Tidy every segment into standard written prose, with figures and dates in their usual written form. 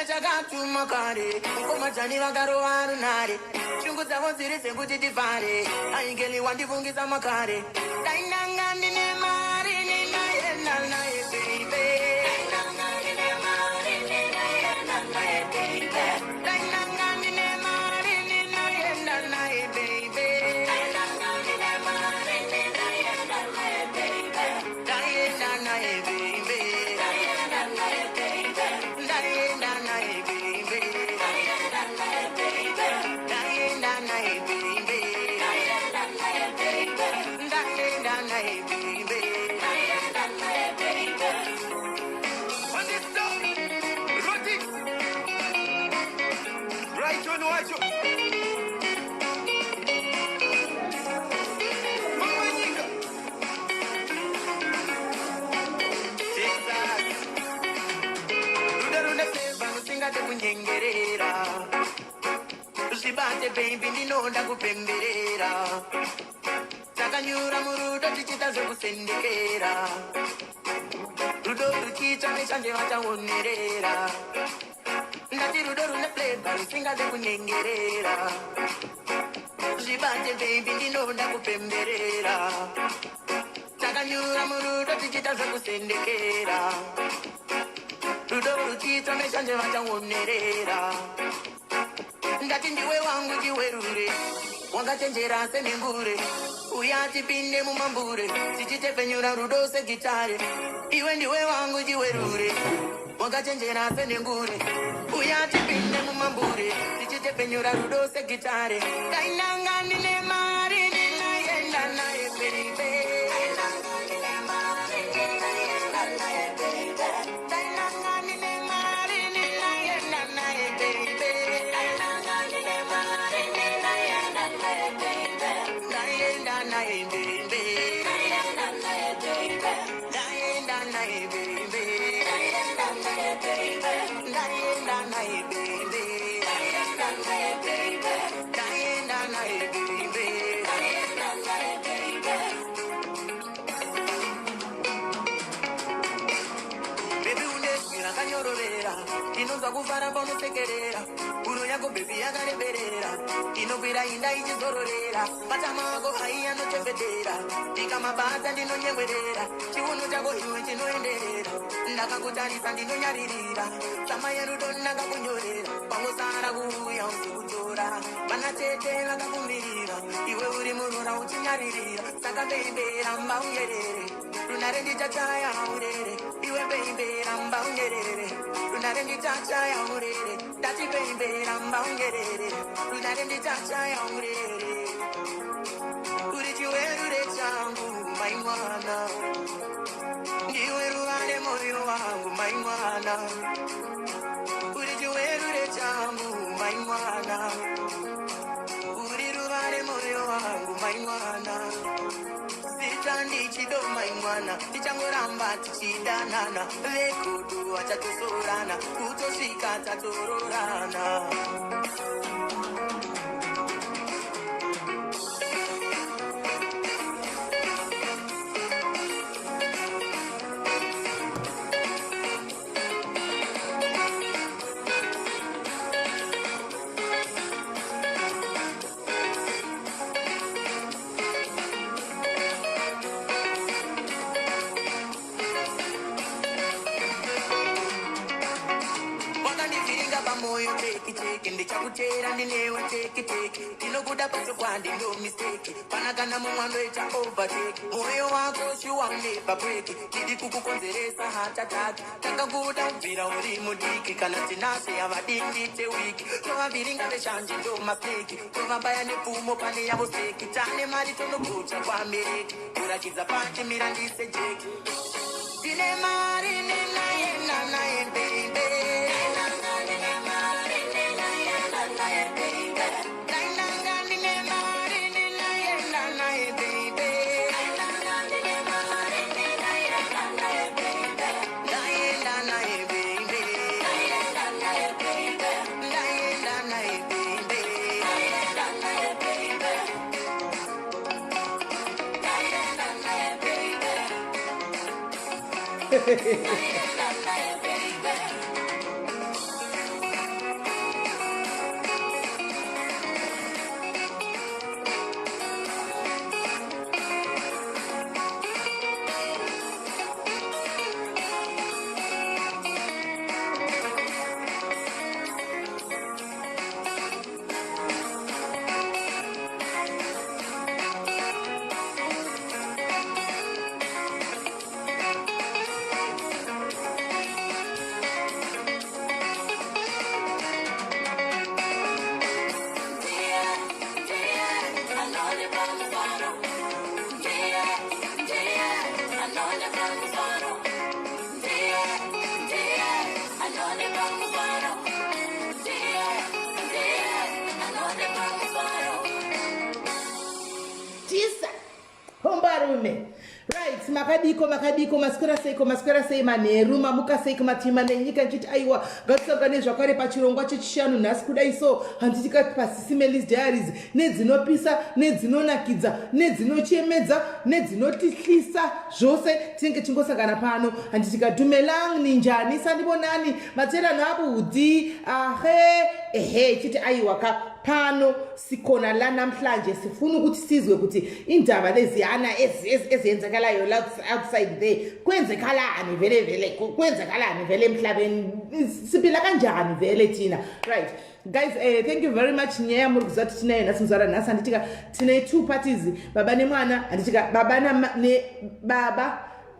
chakatumakare ukomajani vakarovarunare shungu dzavo dziri dzekuti tivhare aingeli wandivungisa makare dainanga ndine mari ninaenda naye beibe dainanga ndine mari ninaenda naye beibe dainanga ndine mari ninaenda naye beibe dainanga ndine mari ninaenda naye beibe dainanga naye beibe dainanga naye beibe dainanga naye beibe dainanga naye beibe dainanga naye beibe dainanga naye beibe dainanga naye beibe dainanga naye beibe on this song Roti right on watch you Mama Nyika Jesus Runda feva usingate kunyengerera Usibate baby ndinonda kupemberera Takanyura murudo tichita zokusendekera Rudo ruchiita meshanje vataonerera Ndati rudo rune flavor usingate kunyengerera Usibate baby ndinonda kupemberera Takanyura murudo tichita zokusendekera Rudo ruchiita meshanje vataonerera Ndati ndiwe wangu ndiwerure Wakachenjera senengure Uyati pinde mumambure Tichite penyura rudo se gitare Iwe ndiwe wangu ndiwerure Wakachenjera senengure Uyati pinde mumambure Tichite penyura rudo se gitare Dainanga ndine mari ninaenda naye beibe Dainanga ndine mari ninaenda naye beibe Dainanga ndine mari ninaenda naye beibe Dainanga ndine mari ninaenda naye beibe Dainanga naye beibe Dainanga naye beibe Dainanga naye beibe Dainanga naye beibe Dainanga naye beibe Dainanga naye beibe Dainanga naye beibe Dainanga naye beibe Baby uneshira kanyororera Inonza kuvara paunosekerera Uno yako baby yakareberera Inokwira inda ichizororera Matama ako hai anochembetera Ndikamabata ndinonyemwerera Chiuno chako iwe chinoenderera Ndakakutarisa ndinonyaririra Sama yerudo ndakakunyorera Pangosara kuuya usikutora Vanatete vakakumirira Iwe uri murora uchinyaririra Saka baby ramba unyerere Runare ndichachaya urere Iwe baby ramba unyerere Runare ndichachaya urere Dati baby ramba unyerere Runare ndichachaya urere Uri chiwerure changu mai mwana Ndiwe ruvare moyo wangu mai mwana Uri chiwerure changu mai mwana Uri ruvare moyo wangu mai mwana Sita ndichido mai mwana Tichangoramba tichidanana Vekudu vachatosorana Kutosvika tatororana Moyo teki teki ndichakutera ndinewe teki teki ndinokuda pacho kwandi ndo mistake panakana mumwandoita overtake moyo wako shuwa never break ndidi kukukonzeresa hatataki takakuda ubvira uri mudiki kana tinase yavadingite wiki tovaviringa veshanje ndo mapeki tovambaya nepfumo pane yavo seki tane mari tonoguta kwamereki kurakidza pati mirandise jeki tine mari ninaenda naye baby gentlemen. Right, makadiko maswera sei manheru mamuka sei kumatima nenyika nchiti aiwa ngatisaungane zvakare pachirongwa chechishanu nhasi kudai so handitika paSisimelis Diaries nedzinopisa nedzinonakidza nedzinochemedza nedzinotihlisa zvose tinenge tingosangana pano handitika Dumelang ninjani sandibonani matserano abudi ehe chiti aiwa ka pano sikona la namhlanje sifuna ukuthi sizwe ukuthi indaba leziyana ezenzekalayo outside there kwenzekalani vele emhlabeni siphila kanjani vele thina. Right guys, thank you very much. Nyaya muri kuzathi thina yena simzara nasi anditika thina two parties baba nemwana anditika baba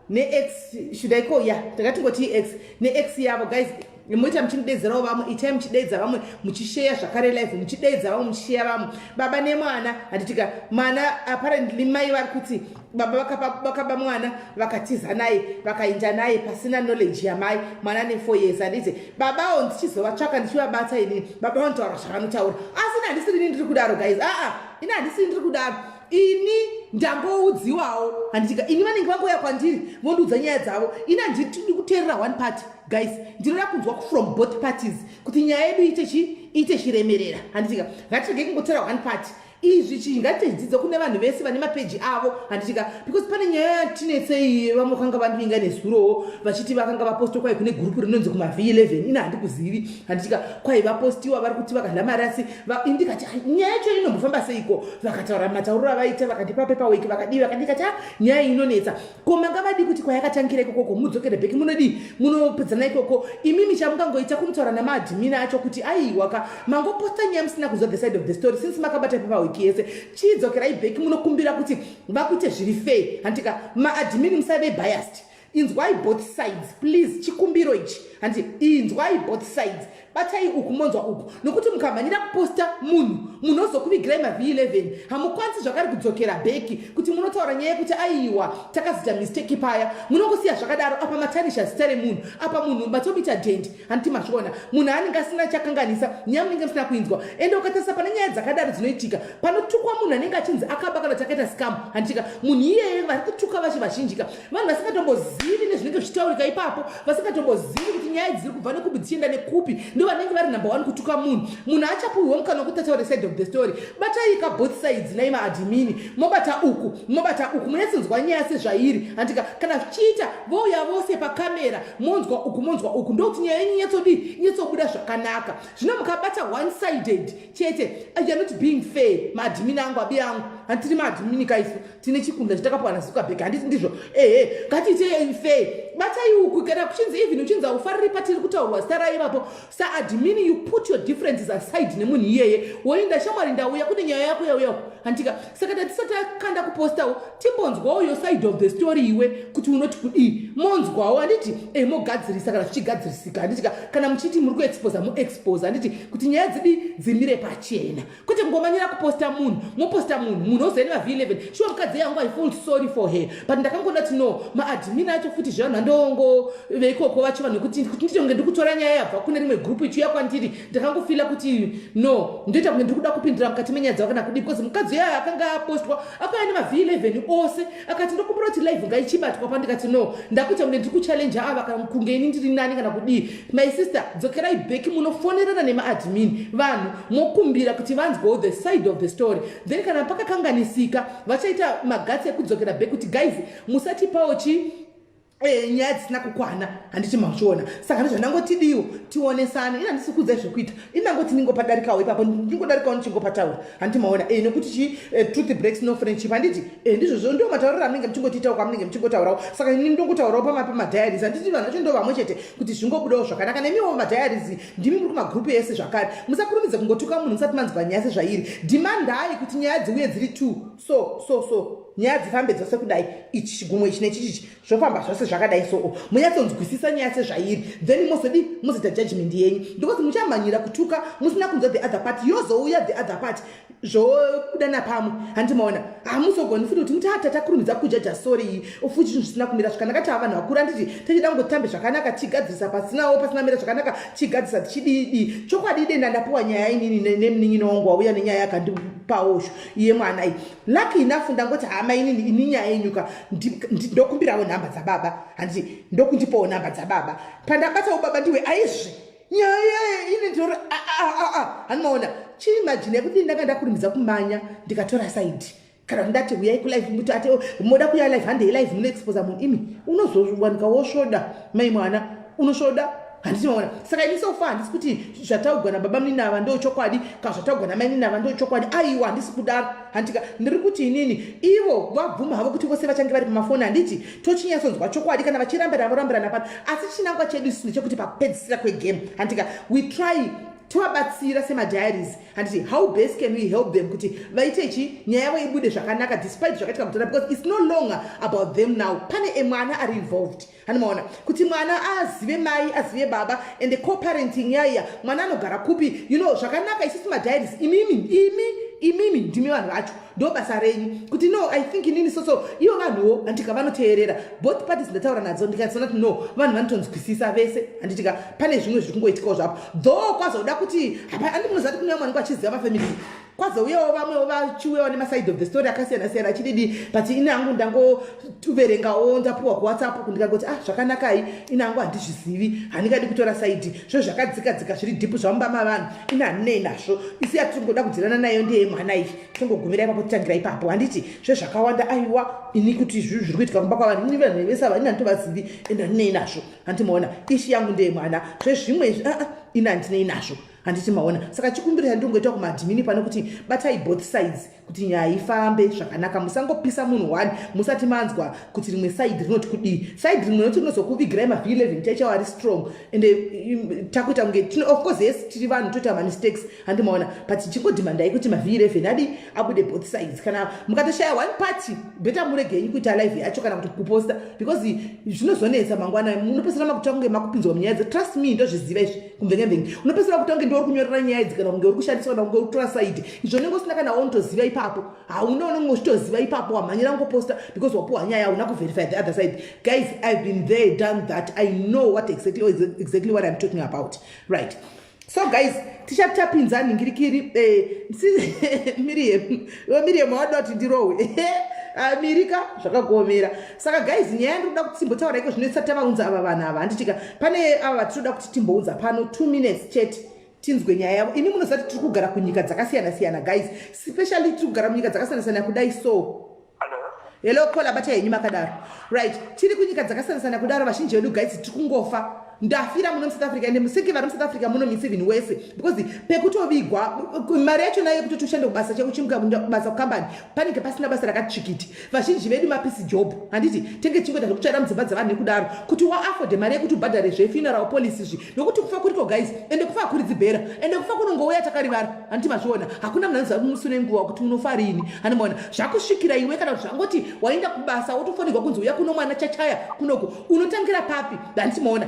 ne ex should I call takati ngoti ex ne ex yavo guys muita mchidedzera vamwe itai mchidedza vamwe muchishare zvakare live muchidedza vamwe muchishare vamwe baba nemwana handitika mwana apparently mai vari kuti baba vakaba mwana vakatiza naye vakainda naye pasina knowledge yamai mwana ne 4 years handiti babawo ndichizovatsvaka ndichivabata ini baba vanotaura zvavanotaura asi handisiri ndiri kudaro guys ina handisiri ndiri kudaro ini ndangoudziwawo handitika ini vanenge vangoya kwandiri vondiudza nyaya dzavo ina ndiri kuteerera one party guys ndinoda kunzwa from both parties kuti nyaya yedu ite chiremerera handitika ngatirege kungoteerera one party izvi chingatedzidza kune vanhu vese vane mapeji avo handitika because pane nyaya yatinetsei vamwe vakanga vandivinga nezuro vachiti vakanga vapostiwa kwai kune gurupu rinonzi kumaV11 ina handikuzivi handitika kwai vapostiwa vari kuti vakadla marasi indikati nyaya yacho inombofamba seiko vakataura matauriro avaita vakandipa paperwork vakandikati nyaya inonetsa ko manga vadi kuti kwayakatangira ikoko mudzokere bheki munodi munopedzana ikoko imimi chamungangoita kunotaura namaadhimini acho kuti aiwaka mangoposta nyaya musina kuzwa the side of the story since makabata paperwork yese chidzokerai bheki munokumbira kuti vakuite zviri fair handika maadhimini musave biased inzwai both sides please chikumbiro ichi handi inzwai both sides batai uku monzwa uku nokuti mukamhanyira kuposta munhu munozokuvigirai maV11 hamukwanisi zvakari kudzokera bheki kuti munotaura nyaya yekuti aiwa takazita mistake paya munongosiya zvakadaro apa matanisha zita remunhu apa munhu matobita dhendi handiti mazviona munhu anenge asina chakanganisa nyaya munenge musina kuinzwa ende ukatarisa pane nyaya dzakadaro dzinoitika panotukwa munhu anenge achinzi akaba kana takaita scam handitika munhu iyeye vari kutuka vachi vazhinjika vanhu vasingatombozivi nezvinenge zvichitaurika ipapo vasingatombozivi kuti nyaya dziri kubva nekupi dzichienda nekupi vanenge vari number 1 kutuka munhu achapuhwa mukana wekuti ataure side of the story bataika both sides nai maadhimini mobata uku munatsinzwa nyaya sezvairi handika kana zvichiita vouya vose pakamera monzwa uku ndokuti nyaya yenyu inyatsobuda zvakanaka zvino mukabata one sided chete you're not being fair maadhimini angu abi angu handitiri maadhimini kaifu tine chikunda chitakapuwa naZuckerberg handiti ndizvo ngatiite fair batai uku kana kuchinzi even uchinzi aufariri patiri kutaurwa zita raivapo saadhimini you put your differences aside nemunhu iyeye woinda shamwari ndauya kune nyaya yako yauyawo handika saka tatisati akanda kupostawo timbonzwawo your side of the story iwe kuti unoti kudii monzwawo handiti mogadzirisa kana zvichigadzirisika handitika kana muchiti muri kuexposa muexposa handiti kuti nyaya dzidi dzimire pachena kuti ngomanyira kuposta munhu ozoene maV11 shuwa mukadzi yangu I feel sorry for her but ndakangoda kuti no maadhimini acho futi zvanhu handongo veikoko vachiva nekuti nditonge ndikutora nyaya yabva kune rimwe grupu ichiuya kwandiri ndakangofila kuti no ndoita kunge ndiri kuda kupindira mukati menyaya dzavo kana kudii because mukadzi yayo akanga apostwa akauya nemaV11 ose akati ndokumbira kuti live ngaichibatwa pandikati no ndakuita kunge ndiri kuchallenge ava kana kunge ini ndiri nani kana kudii my sister dzokerai bheki munofonerana nemaadhimini vanhu mokumbira kuti vanzwewo the side of the story then kana pakakanganisika vachaita magatsi ekudzokera bheki kuti guys musatipawo nyaya dzisina kukwana handiti mazviona saka ndozvandangotidiwo tionesane ina ndisi kuudza zvekuita inangoti ningopadarikawo ipapo ndingodarikawo ndichingopataura handiti maona nekuti truth breaks no friendship handiti ndizvozvo ndo matauriro amunenge muchingotiitawo kwamunenge muchingotaurawo saka ini ndongotaurawo pamadiaries handiti vanhu vacho ndo vamwe chete kuti zvingobudawo zvakanaka nemiwo madiaries ndimi muri kumagrupu ese zvakare musakurumidza kungotuka munhu musati manzwa nyaya sezvairi dhimandai kuti nyaya dziuye dziri 2 so nyaya dzifambe dzose kudai ichi chigumwe ichi nechichichi zvofamba zvose zvakadai so munyatsonzwisisa nyaya sezvairi then mozoita judgment yenyu ndikuti muchamhanyira kutuka musina kunzwa the other party yozouya the other party zvodana pamwe handimaona hamuzogoni futi kuti mutata takurumidza kujaja sori ofuti zvinhu zvisina kumira zvakanaka ti vanhu vakuru handiti tichida kungotambe zvakanaka tigadzirisa pasinawo pasina mira zvakanaka tigadzirisa tichididi chokwadi denda ndapiwa nyaya inini nemunin'ina wangu wauya nenyaya yakandipaosho iye mwana iyi lucky enough ndangoti hama inini ini nyaya yenyuka ndokumbirawo nhamba dzababa handiti ndokundipawo nhamba dzababa pandabatawo baba ndiwe aizve nyaya ini ndori hanimaona chiimagine kuti ndanga ndakurumidza kumanya ndikatora saidi kana ndati uyai kulive muti ati moda kuya live handei live munoexposa munhu imi unozowanika wosvoda mai mwana unosvoda handimaona saka ini sofa handisi kuti zvataugwa nababa muninava ndo chokwadi kana zvataugwa namai muninava ndo chokwadi aiwa handisi kudaro handika ndiri kuti inini ivo vabvuma havo kuti vose vachange vari pamafoni handiti tochinyatsonzwa chokwadi kana vachirambirana pano asi chinangwa chedu isini chekuti papedzisira kwegame handika we try tovabatsira semadiaries handiti how best can we help them kuti vaite ichi nyaya yavo ibude zvakanaka despite zvakaitika mutana because it's no longer about them now pane mwana ari involved hanimaona kuti mwana azive mai azive baba and the co-parenting yaiya mwana anogara kupi zvakanaka isusu madiaries imimi ndimi vanhu vacho ndo basa renyu kuti no I think inini soso ivo vanhuwo handika vanoteerera both parties ndataura nadzo ndikaziona kuti no vanhu vanotonzwisisa vese handitika pane zvimwe zviri kungoitikawo zvapo though kwazoda kuti andimunozati kuno mwana kwachiziva mafamily kwazouyawo vamwewo vachiuyawo nemaside of the story akasiyana-siyana achididi but inangu ndangoverengawo ndapiwa kuwhatsapp ndikangoti zvakanakai inangu handizvizivi handingadi kutora saidi zvo zvakadzikadzika zviri dhipu zvamubama vanhu ina handinei nazvo isi yatitongoda kudzirana nayo ndiye mwana iyi tongogumira ipapo titangira ipapo handiti zvo zvakawanda aiwa ini kuti zviri kuitika kumba kwavanhu ini vanhu vese ava ina handitovazivi ende handinei nazvo handimaona ishi yangu ndeye mwana zvezvimwe ina handinei nazvo handiti maona saka chikumbirisa ndongoita kumadhimini pano kuti batai both sides kuti nyaya ifambe zvakanaka musangopisa munhu one musati manzwa kuti rimwe side rinoti kudii side rimwe rinoti rinozokuvigirai mavh11 taichawo ari strong ende takuita kunge of course yes tiri vanhu toita mistakes handimaona but chingodhimandai kuti mavh11 adi abude both sides kana mukatoshaya one party beta muregei kuita live yacho kana kuti kuposta because zvinozonetsa mangwana munopesera makuta kunge makupinzwa munyaya dze trust me ndozviziva izvi kumvenge unopesera kuti kunge ndori kunyorera nyaya idzi kana kunge uri kushandisa kana kunge uri kutora side izvo nengosina kana waunotoziva ipapo haunoona ungozvitoziva ipapo wamhanyira kungoposta because wapuwa nyaya hauna kuverify the other side guys I've been there done that I know exactly what I'm talking about right so guys tichatapinza ningirikiri Miriam wadoti ndirowe Amerika zvakagomera saka guys nyaya ndinoda kuti timbotaura iko zvinoisa tavaunza ava vanhu ava handitika pane ava vatinoda kuti timbounza pano 2 minutes chete tinzwe nyaya yavo ini munozati tiri kugara kunyika dzakasiyana-siyana guys especially tiri kugara munyika dzakasiyana-siyana kudai so hello kola bata yenyu makadaro right tiri kunyika dzakasiyana-siyana kudaro vazhinji vedu guys tiri kungofa ndafira muno muSouth Africa ende musiki vari muSouth Africa muno mi7 wese because pekutovigwa mari yacho nayo kuti tushande kubasa chekuchimuka kubasa kukambani panenge pasina basa rakatsikiti vazhinji vedu mapisi job handiti tenge chingoita zvekutsvaira mudzimba dzavanhu nekudaro kuti waafode mari yekuti ubhadhare zvefuneral policy izvi nokuti kufa kuriko guys ende kufa kuri dzibhera ende kufa kunongouya takarivara handiti mazviona hakuna munhu anoziva musune nguva kuti unofa rini handimaona zvakusvikira iwe kana kuti zvangoti waenda kubasa wotofonirwa kunzi uya kuno mwana chachaya kunoko unotangira papi handitimaona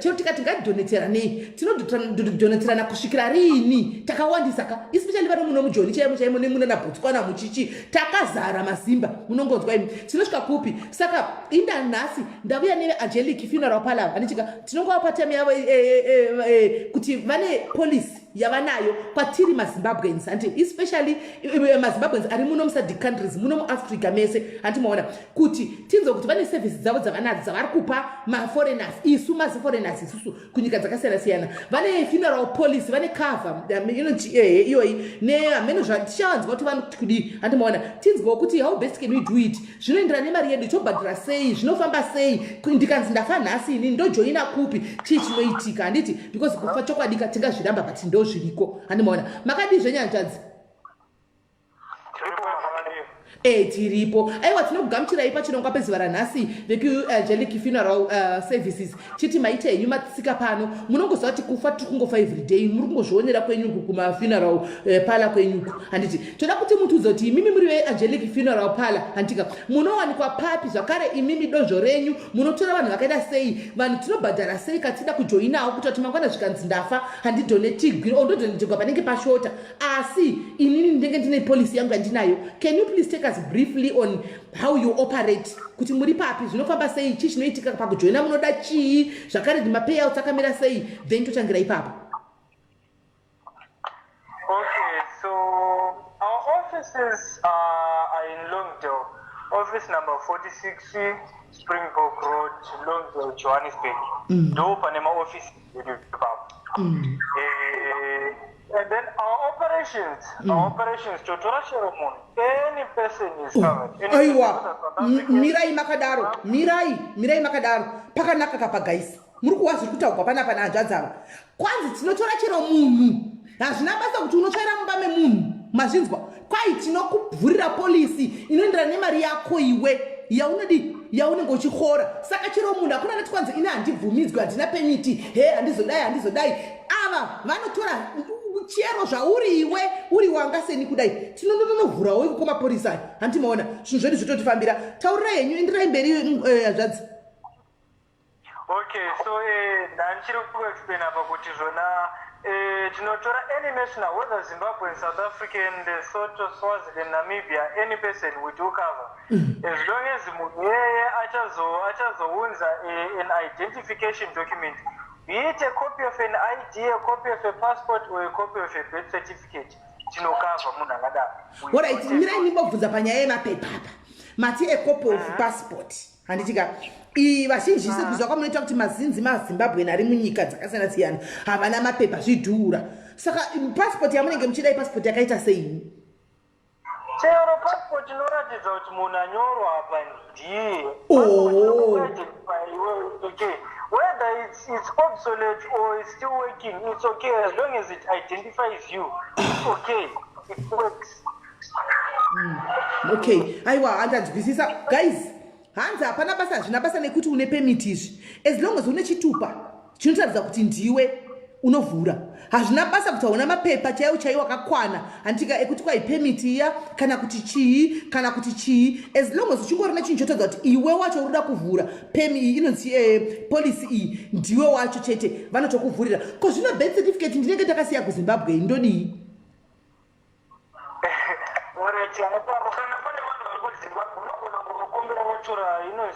chero tikati ngatidonetseranei tinodonetserana kusvikira rini takawandisa ka especially vano muno mujoni chaimo nemuno nabotswana muchichi takazara mazimba munongonzwa imi tinosvika kupi saka indanhasi ndauya neangelic funeral parlour handitika tinongova patemu yavo kuti vane policy yavanayo kwatiri mazimbabweans anti especially mazimbabweans ari muno musadc countries muno muafrica mese handimaona kuti tinzwa kuti vane services dzavo dzavanadzo dzavari kupa maforeigners isu maziforeigners isusu kunyika dzakasiyana-siyana vane funeral policy vane cover iyoyi nehameno zvatichavanzwa kuti vanoti kudii handimaona tinzwawo kuti how best can we do it zvinoenderana nemari yedu tobhadhira sei zvinofamba sei ndikanzi ndafa nhasi ini ndojoina kupi chii chinoitika handiti because kufa chokwadika tingazviramba but ndozviriko handimaona makadii zvenyanjadzi tiripo aiwa tinokugamuchirai pachirongwa pezuva ranhasi vekuangelic funeral services chiti maita henyu matsika pano munongoziva kuti kufa tiri kungofa everyday muri kungozvionera kwenyuku kumafuneral pala kwenyuku handiti toda kuti mutudze kuti imimi muri veangelic funeral pala handitika munowanikwa papi zvakare imimi donzvo renyu munotora vanhu vakaita sei vanhu tinobhadhara sei katida kujoinawo kuti kuti mangwana zvikanzi ndafa handidonetigwi ondodonetigwa panenge pashota asi inini ndenge ndine polisi yangu yandinayo. Can you please take us briefly on how you operate kuti muri papi zvinofamba sei chii chinoitika pakujoina munoda chii zvakare mapayouts akamira sei then tochangira ipapo. Okay, so our offices are in Longdale, office number 46 Springbok Road, Longdale, Johannesburg. Do Panama office and then our operations to Torashiromon, any person is covered. Aiwa, mirai makadaro, pakanaka kapagaisi. Muri kuwazi kutaugwa panapa nahanzvadzava. Kwanzi tinotora chero munhu. Hazvina basa kuti unotsvaira mumba memunhu. Mazvinzwa? Kwai tinokuvhurira polisi inoenderana nemari yako iwe. Yaunenge uchixora. Saka chero munhu hakuna nati kwanzi ine handibvumidzwi handina permiti. Handizodai. Ava vanotora chero zvauri iwe uri wanga seni kudai tinonovhurawo kumaporisa handimaona zvinhu zvedu zvototifambira taurirai henyu enderai mberi hazvadzi. Okay, so ndanchiri kuexplain apa kuti zvona tinotora any national whether Zimbabwean, South African, Lesotho, Swaziland, Namibia, any person we do cover. As long as munhu yeye achazounza an identification document, be it a copy of an ID, a copy of a passport, or a copy of a birth certificate, tinokava munhu akadaro. Alright, mirai nimbobvunza panyaya yemapepa apa. Mati a copy of passport. Handitika vazhinji sekuzva kwamunoita kuti mazinzi maZimbabwe ari munyika dzakasiyana siyana havana mapepa zvidhura. Saka passport yamunenge muchidai passport yakaita sei? Chero passport inoratidza kuti munhu anyorwa apa ndiye. Okay. Whether it's obsolete or it's still working, it's okay as long as it identifies you. It's okay. It works. Okay. Aiwa, andadzwisisa. Guys, hanza hapana basa zvina basa nekuti une permit izvi. As long as une chitupa, chinotaridza kuti ndiwe unovhura. Hazvina basa kuti una mapepa chaiwo akakwana. Handika ekuti kwai permit iya kana kuti chii. As long as uchingorina chinhu chotaridza kuti iwe wacho unoda kuvhura. Permit inonzi policy iyi ndiwe wacho chete vanotokuvhurira. Ko zvino birth certificate ndinenge takasiya kuZimbabwe ndodii?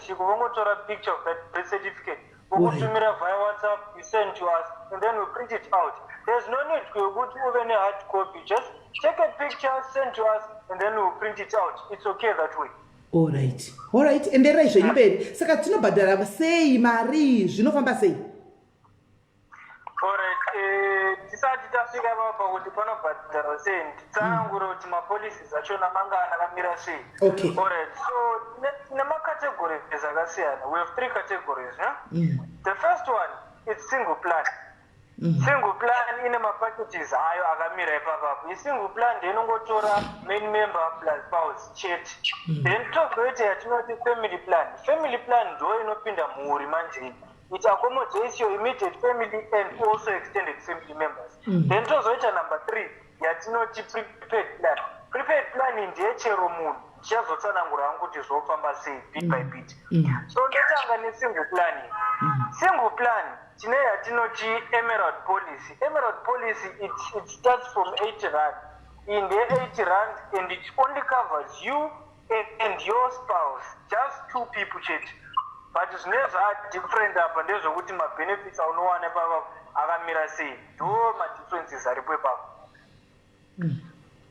Vongotora picture of that birth certificate, vokutumira via WhatsApp, you send to us, and then we print it out. There's no need to go to even a hard copy. Just take a picture, send to us, and then we'll print it out. It's okay that way. Alright. Enderai zvenyu mberi. Saka tinobhadhara sei mari zvinofamba sei? Alright, tisati tasvika papa kuti panobhadhara sei nditsanangura kuti mapolisi achona manga akamira sei. Okay. Alright, so tine makategories akasiyana. We have 3 categories. The first one is single plan. Single plan ine mapackages ayo akamira ipapapo. Single plan ndinongotora main member plus spouse chete. Then tozoita yatinoti family plan. Family plan ndo inopinda muhuri manje. It accommodates your immediate family and also extended family members. Then tozoita number 3 yatinoti prepaid plan. Prepaid plan ndiye chero munhu chazotsanangura hangu kuti zvofamba sei bit by bit. So ndotanga nesingle plan. Single plan tine yatinoti emerald policy. Emerald policy it starts from 80 rand. In the 80 rand and it only covers you and your spouse, just 2 people chete. But it's never different apa ndezvokuti mabenefits aunowana papa akamira sei. Ndo madifferences aripo ipapo.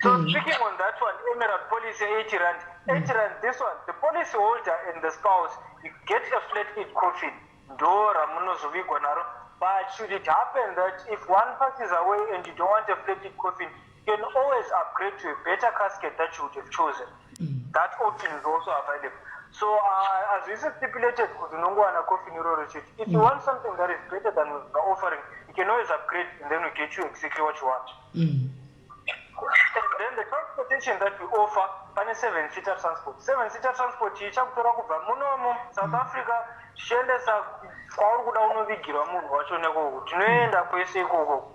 So speaking on that one, emerald policy 80 rand. 80 rand, this one, the policy holder and the spouse, you get a flat aid coffin. Ndo ramunozovigwa naro. But should it happen that if one passes away and you don't want a flat aid coffin, you can always upgrade to a better casket that you would have chosen. That option is also available. So as we stipulated, if you want something that is better than the offering, you can always upgrade and then we get you exactly what you want. And then the transportation that we offer, pane 7-seater transport. 7-seater transport ichakutora kubva munomu South Africa tichiendesa kwauri kuda unovigirwa munhu wacho nekoko. Tinoenda kwese ikoko.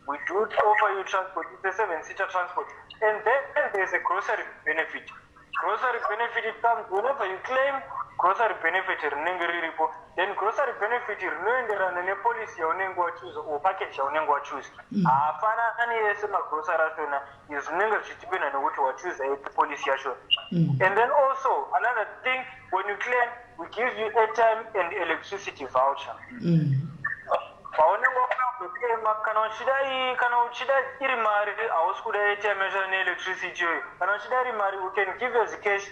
We do offer you transport. It's a 7-seater transport. And then there's a grocery benefit. Grocery benefit, it comes whenever you claim grocery benefit rinenge riripo, then grocery benefit rinoenderana nepolicy yaunenge wachuza or package yaunenge wachuza. Hapana ani yese magrocery achona zvinenge zvichidependa nekuti wachuza policy yachona. And then also another thing, when you claim, we give you airtime and electricity voucher. Paunenge wakuzoclaima kana uchida iri mari hausi kuda airtime yacho neelectricity yoyo, kana uchida iri mari you can give us cash.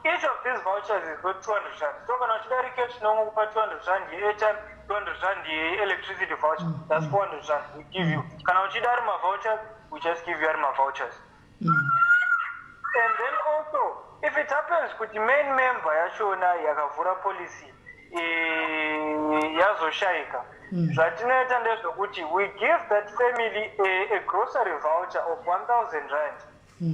Each of these vouchers is worth 200 rand. So kana uchida iri cash nongokupa 200 rand ye-airtime, 200 rand ye-electricity voucher, that's 400 rand we give you. Kana uchida ari ma-vouchers, we just give you ari ma-vouchers. And then also, if it happens kuti main member yachona yakavhura policy yazoshaika, zvatinoita ndezvekuti we give that family a grocery voucher of 1,000 rand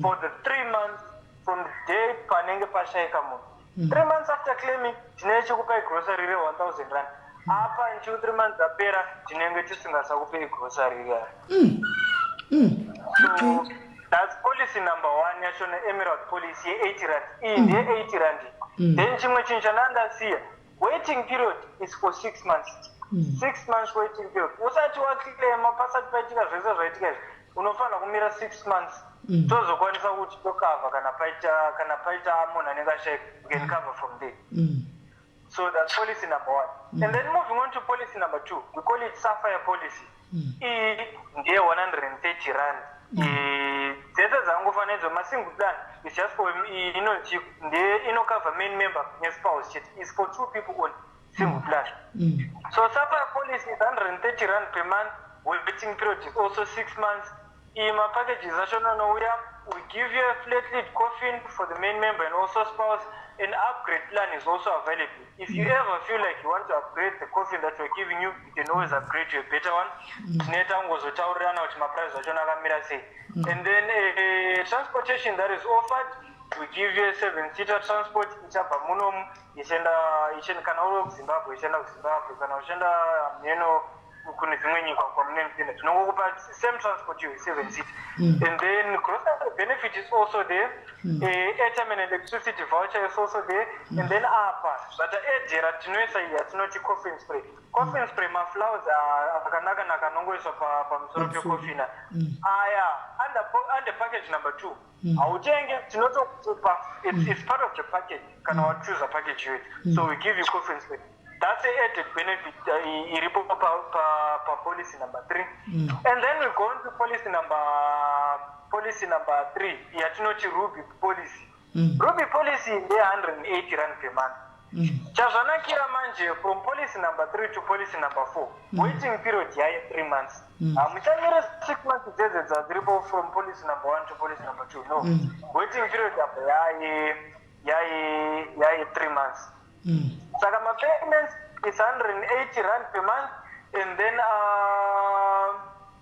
for the 3 months from the day panenge pashaika munhu. 3 months after claiming tinechikupai grocery re 1,000 rand. Apa nchiu 3 months apera tinenge tisingasakupei grocery re. So that's policy number 1 yachona Emerald policy ye 80 rand. Iyi ndiye 80 rand. Then chimwe chinhu chandandasiya, waiting period is for 6 months. 6 months waiting period. Usati waklema pasati paitika zvese zvaitika izvi, unofanira kumira 6 months. Tozokwanisa kuti tokava kana paita munhu anenge ashayika, you can cover from there. So that's policy number 1. And then moving on to policy number 2, we call it Sapphire policy. Iyi ndiye 130 rand. Dzese dzangofanira masingle plan is just for cover main member nespouse chete. It's for 2 people only. Single plan. So Sapphire policy is 130 rand per month. Waiting period is also 6 months. In my packages, we give you a flat lid coffin for the main member and also spouse. An upgrade plan is also available. If you ever feel like you want to upgrade the coffin that we're giving you, you can always upgrade to a better one. And then transportation that is offered, we give you a 7-seater transport. Kana uri kuZimbabwe, kana uchenda kune dzimwe nyika tinongokupa same transport you 7-seater. And then grocery benefit is also there. Airtime and electricity voucher is also there. And then apa zvataedzera tinoisa iya tinoti coffin spray. Coffin spray maflowers akanaka nakanongoiswa pamusoro pekofina aya under package number 2 hautenge tinotokupa. It's part of the package kana wachuza package yote. So we give you coffin spray. That's the added benefit iripo pa policy number 3. And then we go on to policy number 3 yatinoti Ruby policy. Ruby policy ndiye 180 rand per month. Chazvanakira manje from policy number 3 to policy number 4, waiting period yaye 3 months. Muchamira 6 months dzedze dziripo from policy number 1 to policy number 2. No. Waiting period yaye 3 months. Saka my payments is 180 rand per month. And then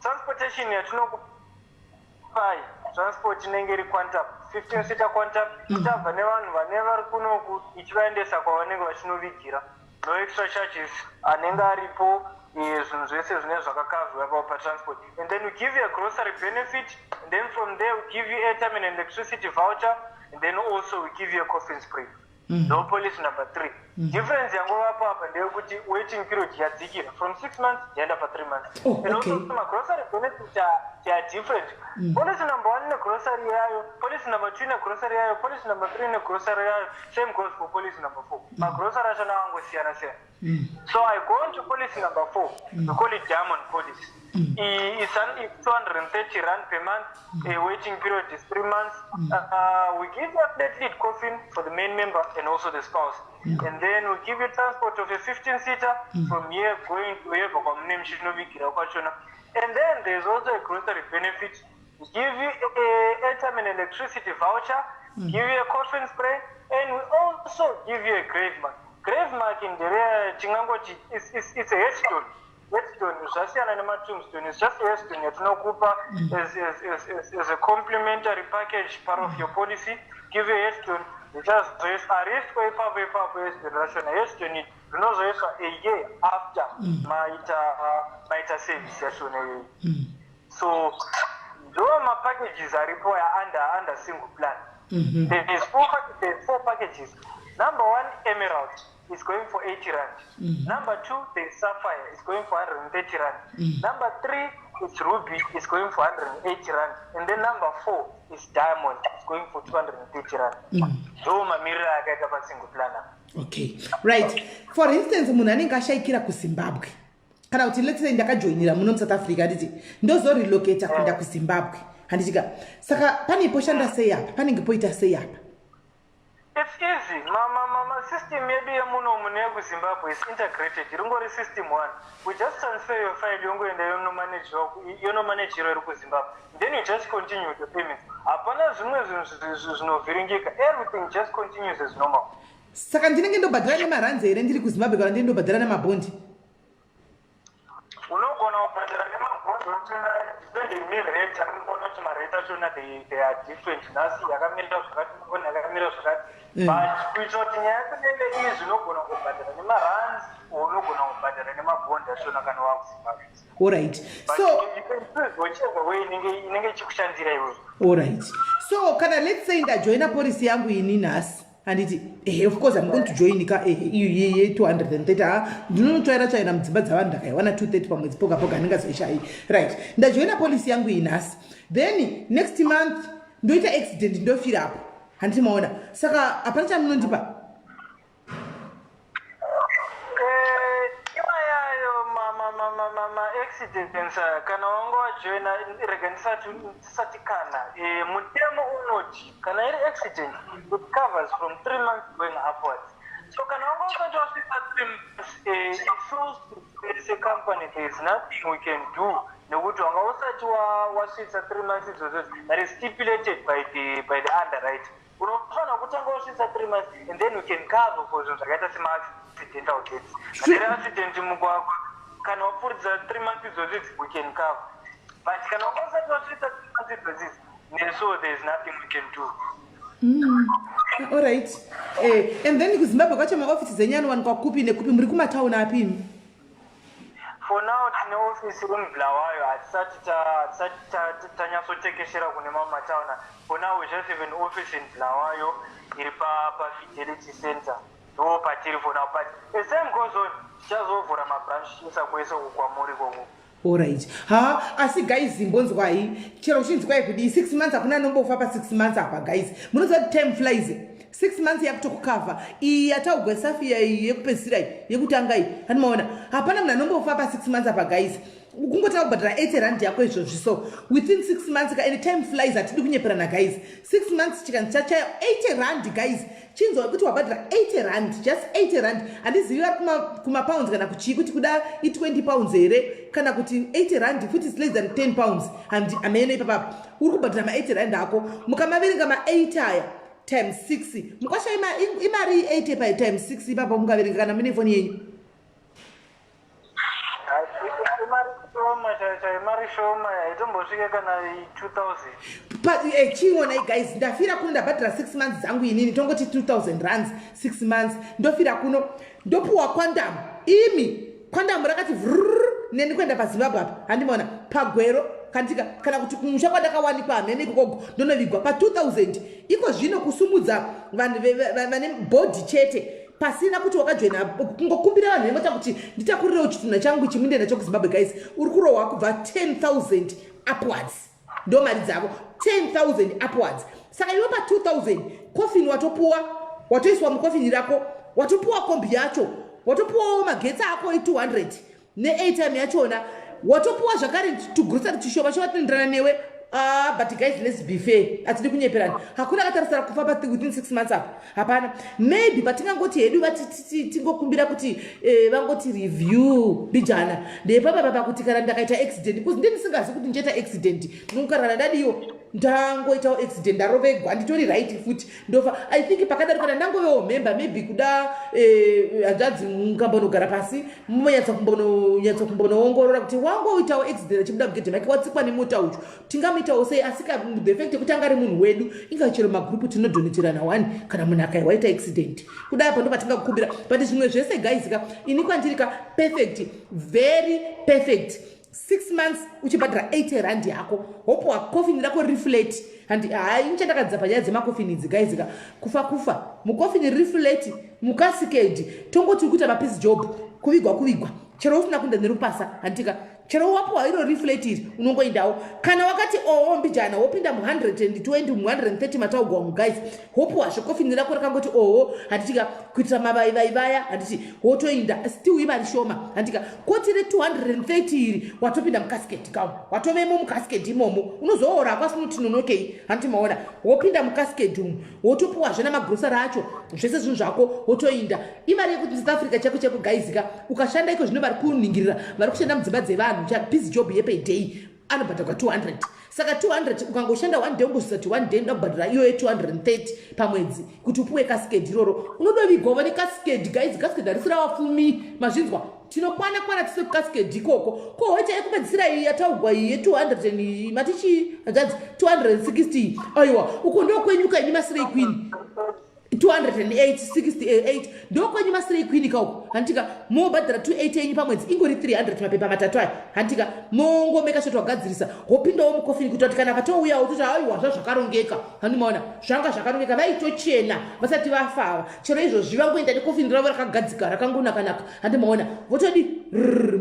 transportation yatinokupai transport inenge iri quantum 15-seater quantum ichabva nevanhu vane vari kunoku ichivaendesa kwavanenge vachinovigira. No extra charges anenge aripo, zvinhu zvese zvine zvakakavhwa patransport. And then we give you a grocery benefit, and then from there we give you airtime and electricity voucher, and then also we give you a coffin spray. No policy number 3. Difference yangovapo apa ndeyekuti waiting period yadzikira from 6 months yaenda pa 3 months. And also grocery benefits are different. Policy number 1 ine grocery yayo, policy number 2 ine grocery yayo, policy number 3 ine grocery yayo. Same goes for policy number 4. Grocery achona angosiyana siyana. So I go on to policy number 4. We call it Diamond policy. It's 230 rand per month. Waiting period is 3 months. We give you a flat lid coffin for the main member and also the spouse. And then we give you transport of a 15-seater from here going to here. And then there's also a grocery benefit. We give you airtime and electricity voucher, give you a coffin spray, and we also give you a grave mark. Grave mark in the rear Chingangoti it's a headstone. Headstone zvasiyana nematombstone. It's just a headstone yatinokupa as a complimentary package, part of your policy. Give you a headstone. Zvichazoiswa hariswa ipapo headstone rachona. Headstone rinozoiswa a year after maita service yachona iyoyi. So though my packages are under single plan. There's four packages. Number 1, Emerald is going for 80 rand. Number 2, there's Sapphire is going for 130 rand. Number 3 is Ruby is going for 180 rand. And then number 4 is Diamond is going for 230 rand. So my mirror I get a single planner. Okay, right. For instance, munhu anenge ashaikira kuZimbabwe. Kana kuti let's say ndakajoinira muno South Africa nditi ndozo relocate kuenda kuZimbabwe. Handitika saka pane poshanda sei apa? Panenge poita sei apa? It's easy. My system yedu yemuno mune kuZimbabwe is integrated. Irungori system 1. We just transfer your file yongo and you manage your kuZimbabwe. Then you just continue the payment. Apana zvinovhiringika. Everything just continues as normal. Saka ndinenge ndobhadhara nemarands here ndiri kuZimbabwe kana ndobhadhara nemabondi. Unogona kubhadhara nemabondi depending rate anogona kuti marate achona they are different. Nasi yakamira zvakati ngoni yakamira zvakati. But kuitira kuti nyaya yakunenge izvi unogona kubhadhara nemarands unogona kubhadhara nemabondi achona kana wakuZimbabwe. All right. So whichever way inenge ichikushandira iwewe. All right. So kana let's say ndajoina policy yangu ini nhasi. And it, of course, I'm going to join the 230. Do not try to China Mzibazawanda. I want to 230 from its poker right. The joiner policy yangu inas. Then next month, do it accident, do fill up. Antimona. Saka, apart from Nuntipa. Accidents kana wangu joina reganisa satikana mutemo unoti kana iri accident it covers from 3 months going upwards. So kana wangu kanto wasisa 3 months it shows as a company there is nothing we can do nekuti wanga usati wasisa 3 months that is stipulated by the underwriter. Unofana kutanga wasisa 3 months and then we can cover for zvinhu zvakaita sema accidental deaths. Kana accident mugwagwa can afford the 3 months of this we can cover. But can also treat the 3 months of this. So there's nothing we can do. All right. And then kuZimbabwe kwacha maoffice zenyani wanikwa kupi nekupi muri kumatown api? For now tine office iri muBulawayo hatisati tanyatsotekeshera kune mamwe town. For now we just have an office in Bulawayo iri paFidelity Center. No patiri for now, but the same goes on. Chazovhura mabranch isakwese kukwamuri koko. All right. Asi guys zimbonzwa hii chero chinzwa kudi 6 months akuna nombofa pa 6 months apa guys. Munoza time flies. 6 months yakutokucover. Iyi yataugwe safia yekupesira yekutanga iyi. Hanimaona. Hapana mna nombofa pa 6 months apa guys. Kungota kubhadhara 80 rand yako izvozvo. So within 6 months any time flies atidi kunyeperana guys. 6 months chikanchacha 80 rand guys. Chinzo kuti wabhadhara 80 rand, just 80 rand. Andiziva kuma pounds kana kuchi kuti kuda 20 pounds here kana kuti 80 rand futi is less than 10 pounds. And amene ipapa uri kubhadhara ma 80 rand ako mukamaverenga ma 8 aya times 6. Mukasha imari 80 by times 6 ipapa mukaverenga kana mune phone yenyu. But chiona guys ndafira kuno ndabhadhara 6 months zangu inini tongoti 2000 rands 6 months ndofira kuno ndopuwa kwandam imi kwandam rakati neni kwenda paZimbabwe apa handimona pagwero kantika kana kuti kumusha kwadakawanikwa hamene ikogo ndonovigwa pa 2000 iko zvino kusumudza vanhu vane body chete pasina kuti wakajoina kungokumbira vanhu vemota kuti nditakurirawo chitunha changu chimundenda chokuZimbabwe guys uri kurohwa kubva 10,000 upwards ndo mari dzavo 10,000 upwards saka iwe pa 2000 kofini watopuwa watoiswa mukofini rako watopuwa kombi yacho watopuwawo magetsi ako e200 ne-airtime yachona watopuwa zvakare tugrocery tushoma chovatindirana newe. But guys, let's be fair. Atidi kunyeperana. Hakuna katarisara kufamba within 6 months up. Hapana. Maybe batingangoti hedu tingokumbira kuti vangoti review bijana. Ndepapa kuti kana ndakaita accident because ndini singazi kuti ndichaita accident. Mukarana dadiyo ndangoitawo accident ndarovegwa nditori right futi ndofa I think pakadaro kana ndangovewo member maybe kuda hanzvadzi ngambonogara pasi munyatsa kumbonoongorora kuti wangoitawo accident achibuda mugedhe make watsikwa nemota uchu tingamuitawo sei asi the fact yekuti anga ari munhu wedu ingachero magrupu tinodoneterana 1 kana munhu akaiwaita accident kudai apo ndo patingakukumbira but zvimwe zvese guys ka ini kwandiri ka perfect very perfect 6 months uchibhadhara 80 rand yako hopo coffin rako reflate and hai nichandakadza panyaya dzemakofini idzi guys ka kufa mukofini reflate mukasikedi tongoti kuita mapiece job kuvigwa chero usina kunda nerupasa handika chero wapo iro reflate iri unongoindawo kana wakati mbijana wopinda mu120 mu130 mataugwa mu guys hopo zvekofini rako rakangoti handitika kuitira mavaivaya handiti wotoinda still imari shoma handika kotire 230 iri watopinda mukasket kawo watovemo mukasket imomo unozoora kwasinoti nonokei handiti maona wopinda mukasket umu wotopuwazve namagrosari acho zvese zvinhu zvako wotoinda imari yekuti South Africa chako guys ka ukashanda iko zvino vari kuningirira vari kushanda mudzimba dzevanhu busy job yepaday anobhadharwa 200 saka 200 ukangoshanda 1 day ungosvika 1 day ndakubhadhara iyo 230 pamwedzi kuti upuwe kaskedi iroro unodovigwa nekaskedi guys kaskedi harisira wafumi mazvinzwa tinokwana tise kaskedi ikoko kohoita yekupedzisira iyi yataugwa iyi ye200 matichi hanzvadzi 260 aiwa uko ndokwenyuka ini masirei queen 208 ndokwenyu masirei queen kauko handika mobhadhara 280 yenyu pamwedzi ingori 300 mapepa matatu ayo handika mongomeka shoti wagadzirisa wopindawo mukofini kuti kana katouyawo kuti aiwa zvakarongeka handimaona zvanga zvakarongeka vaitochena vasati vafava chero izvozvi vangoenda nekofini ravo rakagadzika rakangonakanaka handimaona votodi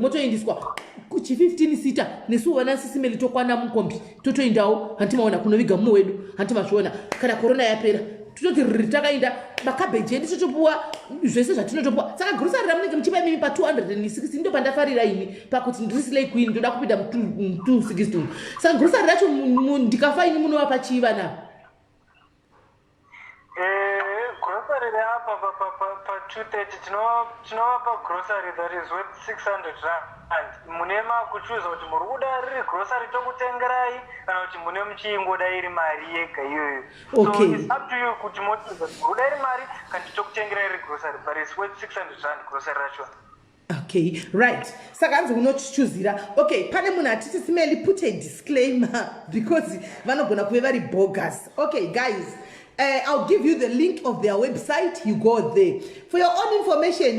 motoindiswa kuchi 15 sita nesuwo vana sisimeli tokwana mukombi totoindawo handimaona kunoviga mumwe wedu handimazviona kana korona yapera tutoti takainda makabeji edu totopuwa zvese zvatinotopuwa saka grosari ramunenge muchipa mimi pa 260 ndo pandafarira ini pakuti ndirisilei queen ndoda kupinda mu 260 saka grosari racho ndikafa ini munovapa chiva na grocery reapa pa 230 tinovapa grocery that is worth 600 rand mune makuchuza kuti muri kuda riri grocery tokutengerai kana kuti mune muchingoda iri mari yega iyoyo so it's up to you kuti motiza kuda iri mari kana tokutengerai iri grocery but it's worth 600 rand grocery racho. Okay, right. Saka hanzi unochichuzira. Okay, pane munhu atiti simeli put a disclaimer because vanogona kuve vari bogus. Okay, guys. I'll give you the link of their website. You go there. For your own information,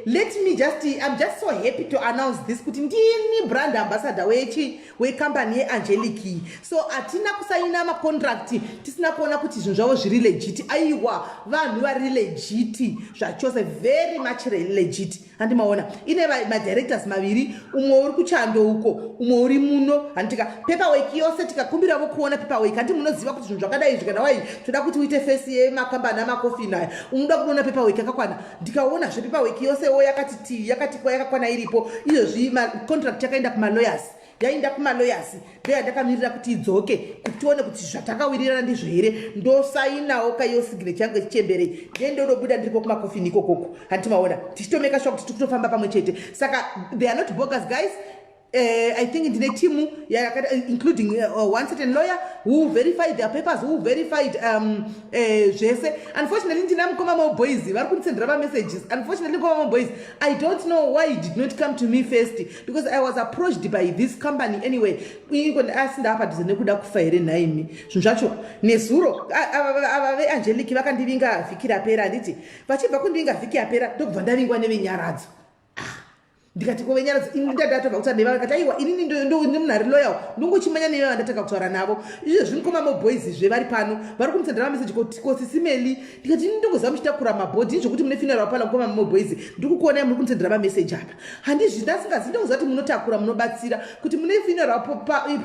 let me I'm just so happy to announce this. Kuti ndini brand ambassador we company Angelique. So atina kusaina ma contract. Tisina kuona kuti zvinhu zvavo zviri legit. Aiwa, vanhu vari legit. Zvachose very much legit. Handi maona. Ine ma directors maviri, umwe uri kuchando uko, umwe uri muno. Handika paperwork yose tikakumbira kuona paperwork. Handi munoziva kuti zvinhu zvakadai zvikadai toda kuti uite face yemakambani amakofi nayo. Unoda kuona paperwork yakakwana. Ndikaona zve paperwork yose yakati kwa yakakwana iripo. Izvozvi contract yakaenda kuma lawyers. Yainda kuma lawyers ndoya ndakamirira kuti idzoke kuti tione kuti zvatakawirirana ndizvo here ndosainawo kayo signature yangu chembere ndobuda ndiripo kuma coffee kokoko handimaona tichitomeka sure kuti tikutofamba pamwe chete saka they are not bogus guys. I think in the team, including one certain lawyer who verified their papers, who verified unfortunately, boys, messages. Unfortunately, boys, I don't know why it did not come to me first because I was approached by this company anyway. We could ask the apart and could fire naimi. Nesuro, Angelique, Vakandivinga, Fikira Pera, Diti, but if I couldn't Fikira Pera, Dog Vandaving one name yards. Ndikati kovenyara indadata vakuta nevana kati aiwa inini ndo munhari loyal ndongochimanya neyo ndataka kutaura navo izvo zvinikoma maboys zvevari pano vari kumusendera message kosi simeli ndikati ini ndongozama muchitakura mabhodhi izvokuti mune funeral pala kukoma maboys ndikukuona muri kumusendera message apa handizvi ndasingazi ndongoziva kuti munotakura munobatsira kuti mune funeral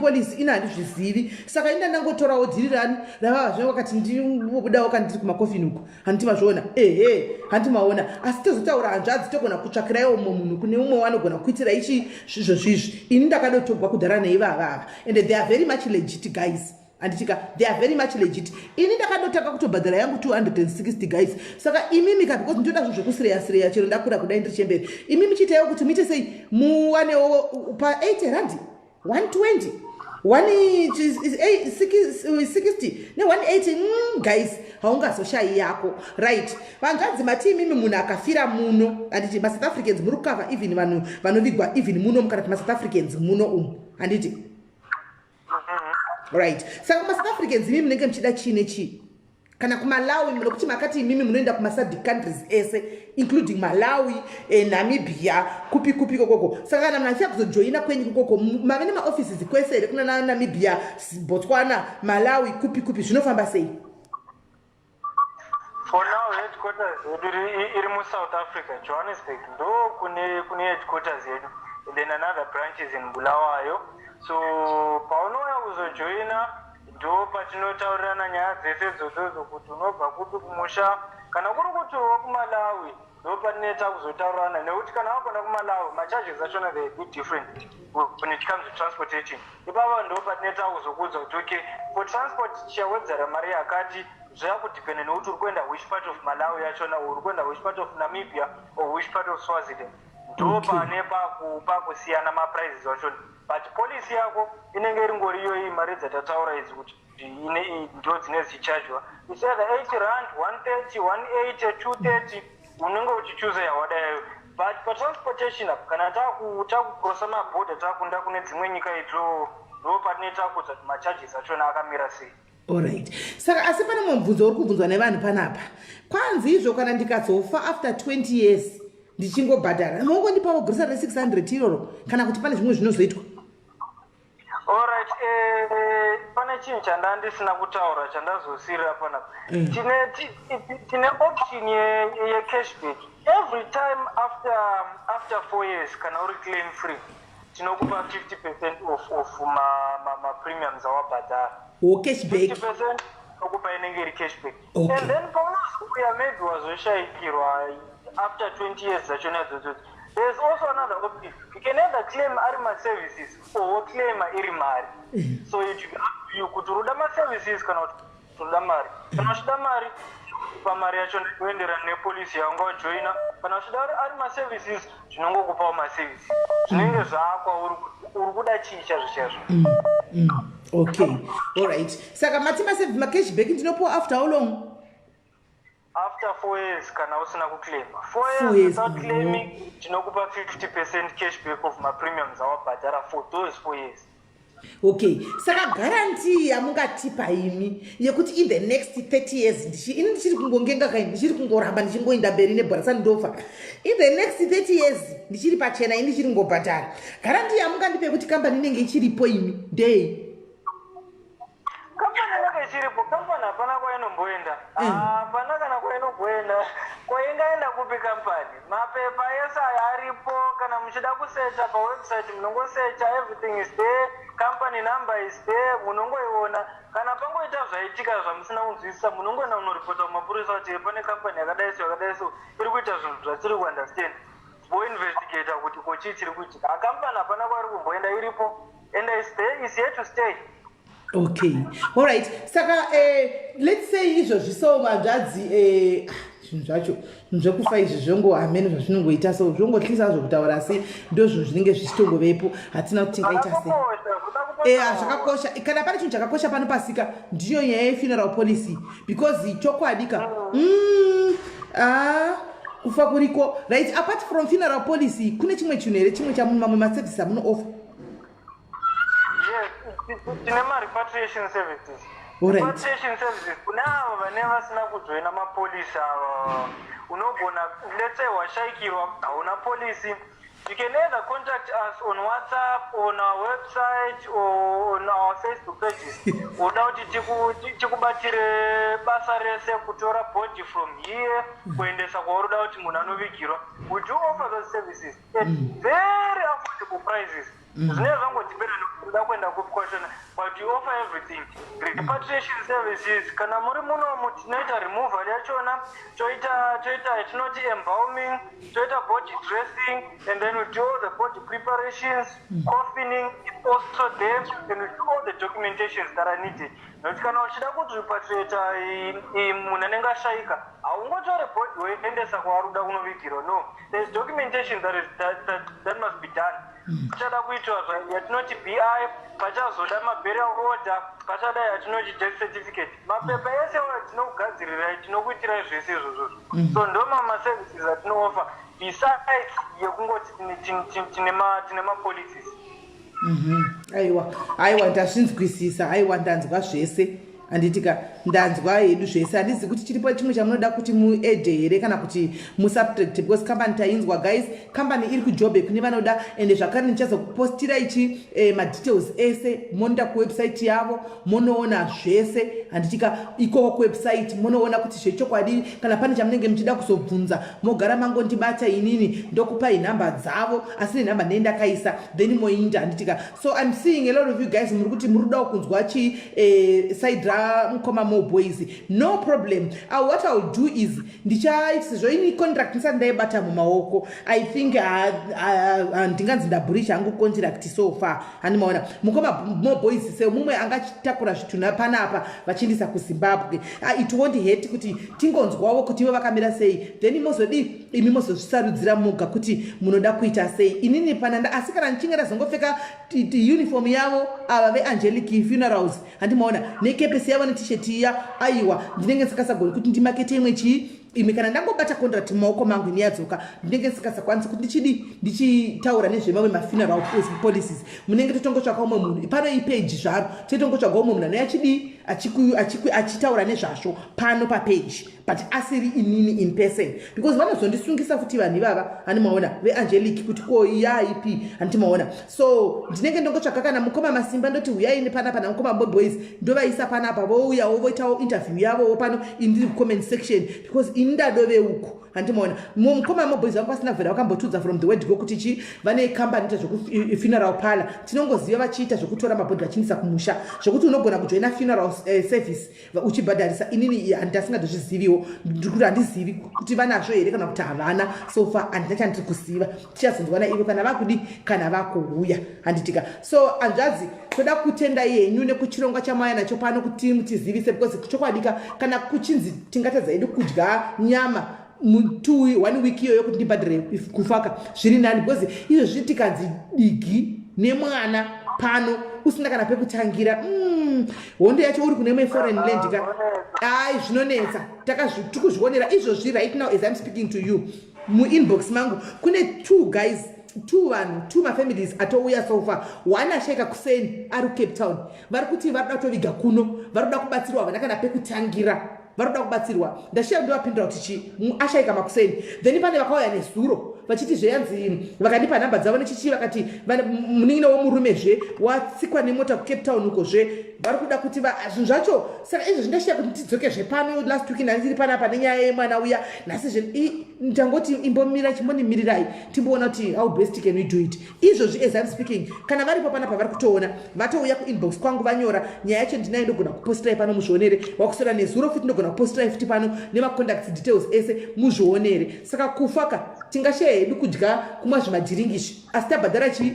police ina handizvizivi saka inda ndangotorawo dhiri rani ravava zvino wakati ndinobudawo kana ndiri kumakofini uko handitimazviona handimaona asi tozotaura hanzvadzi togona kutsvakiraiwo mumwe munhu kune umwe wanogona kuitira ichi zvizvi ini ndakadotogwa kudhara neivavava and they are very much legit guys anditika they are very much legit ini ndakadotaka kutobhadhara yangu 260 guys saka imimi ka because ndoda zvinhu zvekusireya chero ndakura kudai ndiri chemberi imimi chitayo kuti muite sei muwanewo pa 80 rand 120 160 ne180 guys haungazoshayi yako right vanzvanzi mati mimi munhu akafira muno handiti masouth africans muri kukava even vanhu vanovigwa even muno kana kuti masouth africans muno handiti right saka masouth africans mimi munenge muchida chii nechii kana kumalawi nokuti makati imimi munoenda kumasadic countries ese including malawi namibia kupi kokoko saka kana munhu achiya kuzojoina kwenyu kokoko mave nemaoffices kwese here kuna namibia botswana malawi kupi zvinofamba sei? For now headquarters yedu iri muSouth Africa, Johannesburg, ndo kune headquarters yedu, and then another branches in Bulawayo. So paunouya kuzojoina ndo patinotaurirana nyaya dzese dzodzo kuti unobva kupi kumusha kana kuri kuti uri kuMalawi ndo patinoita kuzotaurirana nekuti kana wagona kuMalawi macharges achona they be different when it comes to transportation. Ipapa ndo patinoita kuzokudza kuti okay for transport tichawedzera mari yakati zvakudependa nekuti uri kuenda which part of Malawi yachona uri kuenda which part of Namibia or which part of Swaziland. Ndo pane pakusiyana maprices achona. But policy yako inenge ringoriyo iyi mari dzatataura idzi kuti ndo dzine dzichajwa. It's either 80 rand, 130, 180, 230 unenge uchichuza yawada yayo. But for transportation kana takucrossa mabhodha takunda kune dzimwe nyika idro ndo patinoita kuti macharges achona akamira sei. Alright. Saka asi pane mubvunzo uri kubvunzwa nevanhu panapa. Kwanzi izvo kana ndikazofa after 20 years ndichingobhadhara mongondipawo grocery 600 iroro kana kuti pane zvimwe zvinozoitwa? Alright, pane chinhu chandandisina kutaura chandazosirira panapa. Tine option ye cashback. Every time after 4 years kana uri claim free tinokupa 50% of ma premiums awabhadhara. Cashback 50% okupa inenge iri cashback. Okay. And then paunosuya maybe wazoshaikirwa after 20 years zachona dzodzo. There's also another option. You can either claim arima services or claim iri mari. So it will be up to you kuti uruda ma services kana uruda mari. Kana uchida mari pamari yacho kuenderana nepolisi yanga wajoina kana uchida arima services zvinongokupawo ma services. Zvinenge zvakwa uri kuda chicha zvishazvo. Okay. All right. Saka matima save ma cashback ndinopo after how long? After 4 years kana usina kuclaim. 4 years without claiming tinokupa 50% cashback of my premiums awabhadhara for those 4 years. Okay. Saka guarantee yamungatipa imi yekuti in the next 30 years ndichiri kungongenga kai ndichiri kungoramba ndichingoenda mberi nebhorasa ndofa. In the next 30 years ndichiri pachena ndichiri ngobhadhara. Guarantee yamungandipe kuti company inenge ichiripo imi day. Chiripo company hapana kwainomboenda. Hapana kana kwainomboenda. Kwaingaenda kupi company. Mapepa ese aripo kana muchida kusearcha pa website munongosearcha everything is there. Company number is there. Munongoiona. Kana pangoita zvaitika zvamusina kunzwisisa munongoenda unoripota kumapurisa kuti pane company yakadai so iri kuita zvinhu zvatiri kuunderstand. Voinvestigate kuti kochii chiri kuitika. Company hapana kwairi kumboenda iripo. And is here to stay. Okay. All right. Saka let's say izvo zviso manzvadzi zvinhu zvacho zvekufa izvi zvongo amene zvazvinongoita so zvongotlisa zvokutaura sei ndo zvinhu zvinenge zvichitongovepo hatina kuti tingaita sei. Zvakakosha kana pane chinhu chakakosha pano pasika ndiyo nyaya yefuneral policy because chokwadika kufa kuriko right. Apart from funeral policy kune chimwe chinhu here chimwe chamamwe maservices amuno offer? Tine repatriation services. Repatriation services kuna avo vane vasina kujoina mapolisi ava unogona let's say washaikirwa hauna polisi. You can either contact us on WhatsApp, on our website, or on our Facebook pages. Uda kuti tikubatire basa rese kutora body from here kuendesa kwauruda kuti munhu anovigirwa. We do offer those services at very affordable prices. Zvinenge zvangodipenda nekuda kuenda kukwashona, but we offer everything. Repatriation services kana muri munomu tinoita removal yachona, toita tinoti embalming, toita body dressing, and then we do all the body preparations, coffining is also there, and we do all the documentations that are needed. Nokuti kana uchida kuti repatriate munhu anenge ashaika haungotore body weiendesa kwaruda kunovigirwa. No, there's documentation that must be done. Kuchada kuitwa yatinoti BI, pachazoda maburial order, pachada yatinoti death certificate. Mapepa ese atinogadzirira tinokuitira zvese izvozvo. So ndoma services atinooffer besides yekungoti tine policies. aiwa ndazvinzwisisa, aiwa ndanzwa zvese, handitika ndanzwa hedu zvese. handizi kuti chiripo chimwe chamunoda kuti muedhe here kana kuti musubtract, because company tainzwa guys, company iri kujobe kune vanoda, ende zvakare ndichazokupostira ichi madetails ese, monoda kuwebsite yavo monoona zvese. handitika ikoko kuwebsite monoona kuti zvechokwadi, kana pane chamunenge muchida kuzobvunza mogara mangondibata inini ndokupai nhamba dzavo, asi nenhamba nei ndakaisa then moinda. handitika so I'm seeing a lot of you guys muri kuti muri kuda kunzwa chi side mukoma more boys. No problem. What I'll do is ndichaizvoini contract ndisati ndaibata mumaoko. I think ndinganzi ndaburisha hangu contract so far. handimaona mukoma more boys se mumwe angachitakura zvithu panapa vachindisa kuZimbabwe. It won't hurt kuti tingonzwawo kuti ivo vakamira sei, then mozodi imi mozozvisarudzira muga kuti munoda kuita sei. inini pananda asi kana nichinge ndazongopfeka uniform yavo ava veAngelic Funerals, handimaona nekepesi yavo t-shirt iya, aiwa ndinenge sikasagoni kuti ndimakete imwe imi kana ndangobata contract mumaoko mangu niyadzoka, ndinenge sikasakwanisa kuti ndichitaura nezvemamwe mafuneral policies. munenge totongotsvaka umwe munhu pano ipage zvaro, totongotsvaga umwe munhu anoyachidi achitaura nezvazvo pano papage, but asiri inini in person, because vanozondisungisa futi vanhu ivava. handimaona veAngelic kuti ko iyaipi, handimaona. so ndinenge ndongotsvaga kana mukoma Masimba ndoti uyai panapa namukoma boys ndovaisa panapa, vouyawo voitawo interview yavo pano in the comment section, because indadove uku. handimaona mukoma boys vangu pasina vhera vakambotudza from the word go kuti chi vane company ita funeral parlor. tinongoziva vachiita zvokutora mabhodhi vachindisa kumusha, zvokuti unogona kujoina funeral service uchibhadharisa. inini handasingandozviziviwo, ndikuti handizivi kuti vanazvo here kana kuti havana. so far handina chandiri kuziva, tichazonzwana ivo kana vakudi kana vakuuya. handitika so hanzvadzi toda kutenda yenyu nekuchirongwa chamauya nacho pano kuti mutizivise, because chokwadika kana kuchinzi tingatadza hedu kudya nyama 1 week iyoyo kuti ndibhadhire kufaka zviri nani, because izvo tikanzi digi nemwana pano usina kana pekutangira hondo yacho uri kune mwe foreign land ai zvinonetsa. tikuzvionera izvozvi right now as I'm speaking to you. muinbox mangu kune 2 guys, 2 mafamilies atouya so far. one ashaika kuseni ari Cape Town, vari kuti varida kutoviga kuno, vari kuda kubatsirwa, havana kana pekutangira, vari kuda kubatsirwa. ndashiya ndovapindura kuti chi ashaika makuseni, then pane vakauya nezuro vachiti zveyanzi vakandipa nhamba dzavo nechichi vakati munin'ina womurumezve watsikwa nemota kuCape Town ukozve vari kuda kuti zvinhu zvacho. saka izvo zvindashiya kuti tidzokezve pano last week ndandiri panapa nenyaya yemwana uya. nhasi ndangoti imbomira chimbonimirirai timboona kuti how best can we do it. izvozvi as I'm speaking kana varipo panapa vari kutoona vatouya kuinbox kwangu vanyora nyaya yacho ndinayo ndogona kupostirai pano muzvionere, wakusora nezuro futi ndogona kupostirai futi pano nemacontact details ese muzvionere. saka kufaka tingasheya hedu kudya kumwa zvimadhiringishi asi tabhadhara chi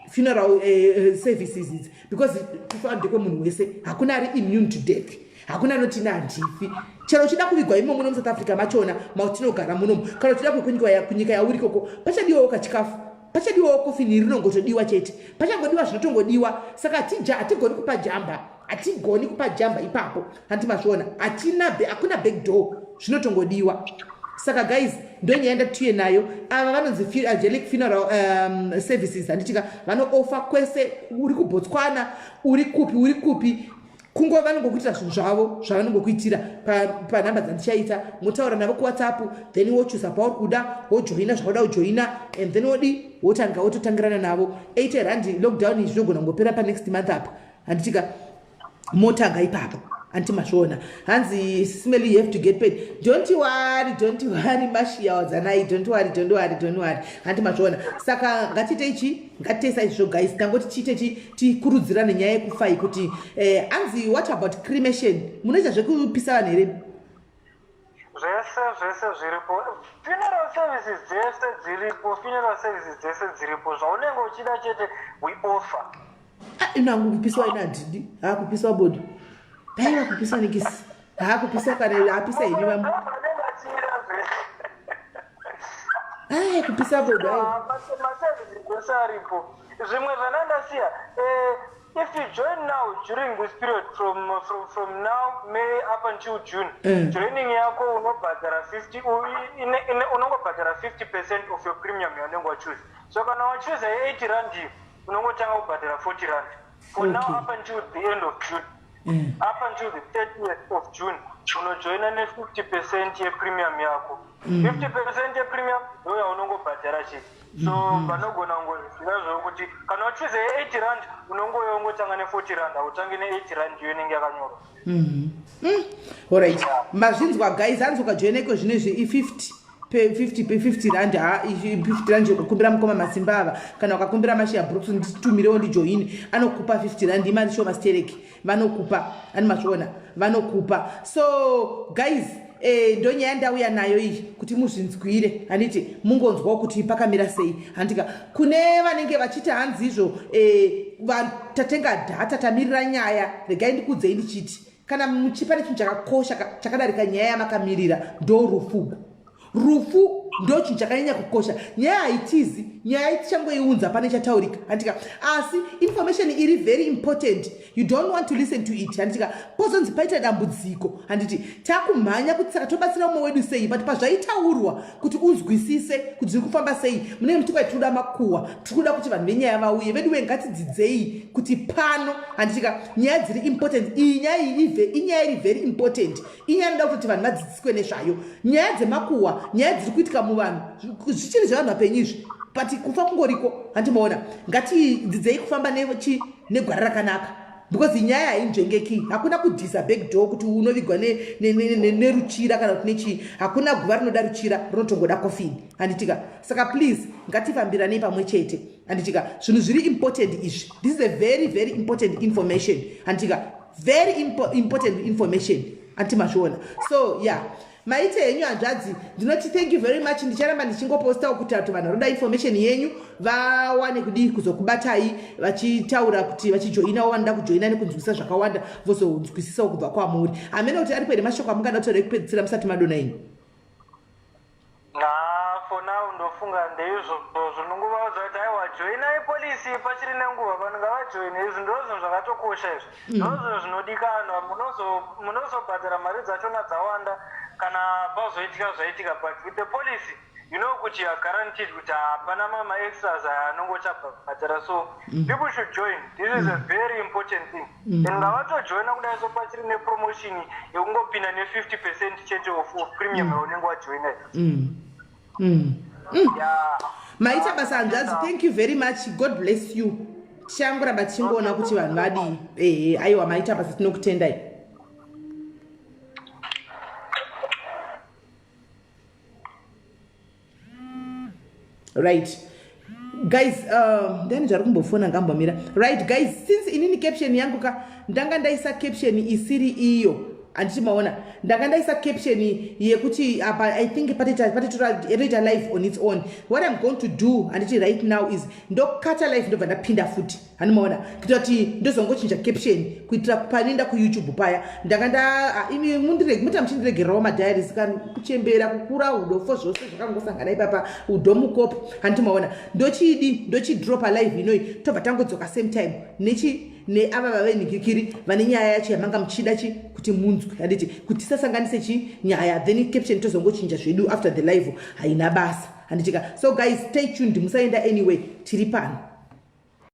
funeral services because kufa ndekwemunhu wese, hakuna ari immune to death, hakuna anotina handifi. chero uchida kuvigwa imo muno muSouth Africa machona mautinogara munomu, kana uchida kunyika yauri koko pachadiwawo kachikafu, pachadiwawo kofi rinongotodiwa chete, pachangodiwa zvinotongodiwa. saka hatigoni kupa jamba, hatigoni kupa jamba ipapo. handimazviona hakuna backdoor, zvinotongodiwa. saka guys ndonyaya ndatiye nayo. ava vanonzi Angelic Funeral Services, handitika vanooffer kwese, uri kuBotswana, uri kupi kungo vanongokuitira zvinhu zvavo zvavanongokuitira panhamba dzandichaita. motaura navo kuWhatsApp, then wochusa pauri kuda wojoina zvauda kujoina, and then wotanga wototangirana navo. 80 rand lockdown zvinogona kungopera panext month apa, handitika motanga ipapo. antimazviona hanzi smelly, you have to get paid. Don't worry mashiya wadzanai, don't worry. antimazviona. saka ngatiite ichi, ngatitesa izvo guys, tangoti tiite tikurudzirane nyaya yekufai kuti hanzi what about cremation, munoita zvekupisa vanhu here? zvese zviripo. Funeral services dzese dziripo, zvaunenge uchida chete we offer. inangu kupiswa inandidi hakupiswa bodo, daiwa kupiswa nikisi hakupiswa kana hapisa ini vamwe kupisa boda maservices aripo zvimwe zvanandasiya if you join now during this period from now May up until June joining yako unobhadhara 50% of your premium yaunenge wachoose. So kana wachoose 80 rand unongotanga kubhadhara 40 rand for now up until the end of June. Up until the 30th of June unojoina ne 50% yepremium yako. 50% yepremium ndo yaunongobhadhara chii. So vanogona ngozvira kuti kana uchize 80 rand unongoyo ngotanga ne 40 rand autangi ne 80 rand iyo inenge yakanyorwa. Alright, mazvinzwa guys, anzoka joineko zvine zve 50 rand 50 rand yokukumbira mukoma masimba ava kana wakakumbira mashiya Brooks nditumirewo ndijoini anokupa 50 rand imari shoma stereki vanokupa ani mazviona vanokupa. So guys, ndo nyaya ndauya nayo iyi kuti muzvinzwire handiti mungonzwawo kuti pakamira sei. Handika kune vanenge vachiti hanzi izvo tatenga dhata tamirira nyaya regai ndikudzei ndichiti kana muchipane chinhu chakakosha chakadarika nyaya yamakamirira ndo rufu ndo chinhu chakanyanya kukosha. Nyaya haitizi, nyaya tichangoiunza pane chataurika. Handika asi information iri very important, you don't want to listen to it. Handika pozonzi paita dambudziko handiti takumhanya kuti saka tobatsira umwe wedu sei, but pazvaitaurwa kuti unzwisise kuti zviri kufamba sei munenge muchiti tinoda makuhwa, tikuda kuti vanhu venyaya vauye vedu ngatidzidzei kuti pano handitika nyaya dziri important. Iyi nyaya inyaya iri very important, inyaya inoda kuti vanhu vadzidziswe nezvayo. Nyaya dzemakuhwa, nyaya dziri kuitika muvanhu zvichiri zvevanhu vapenyu izvi, but kufa kungoriko. Handimaona ngatidzidzei kufamba negwara rakanaka, because inyaya hainzvengeki. Hakuna kudhisa backdoor kuti unovigwa neruchira kana kuti nechii. Hakuna guva rinoda ruchira, rinotongoda kofini. Handitika saka please ngatifambiranei pamwe chete. Handitika zvinhu zviri important izvi, this is a very very important information. Handitika very important information antimazviona. So yeah, maite yenyu hanzvadzi ndinoti thank you very much. Ndicharamba ndichingopostawo kuti vanhu vanoda information yenyu vawane kudi kuzokubatai vachitaura kuti vachijoinawo vanoda kujoina nekunzwisisa zvakawanda vozonzwisisawo kubva kwamuri. Hamene kuti ari pere mashoko amungada kuti rekupedzisira musati madona ino. For now ndofunga ndeizvo zvinongovaudza kuti aiwa joinai polisi pachiri nenguva. Vanhu ngavajoine, izvi ndozvo zvakatokosha izvi, ndozvo zvinodikanwa. Munozobhadhara mari dzachona dzawanda kana pazoitika zvaitika, but with the policy you know kuti you are guaranteed kuti hapana mama extras anongochabhadhara. So people should join, this is a very important thing. And ngavatojoina kudai so pachiri nepromotion yekungopinda ne50% chete of premium yaunenge wajoina. Maita basa hanzvadzi, thank you very much, God bless you. Tichangoramba tichingoona kuti vanhu vadii. Aiwa maita basa, tinokutendai. Right guys, ndani zviri kumbofona ngambomira. Right guys, since inini caption yangu ndanga ndaisa caption isiri iyo andichimaona, ndanga ndaisa caption yekuti apa I think patitoita live on its own. What I'm going to do anditi right now is ndokata live ndobva ndapinda futi. Handimaona kuita kuti ndozongochinja caption kuitira paninda kuYouTube paya ndanga imi muta muchindiregerawo madiaries kana kuchembera kukura udofo zvose zvakangosangana ipapa udomukopo. Handimaona ndochidropa live inoi tobva tangodzoka same time neava vavenhikikiri vane nyaya yacho yamanga muchida kuti munzwe. Handiti kuti tisasanganise nyaya then caption tozongochinja zvedu after the live haina basa. Handitika so guys, stay tuned, musaenda anyway, tiri pano.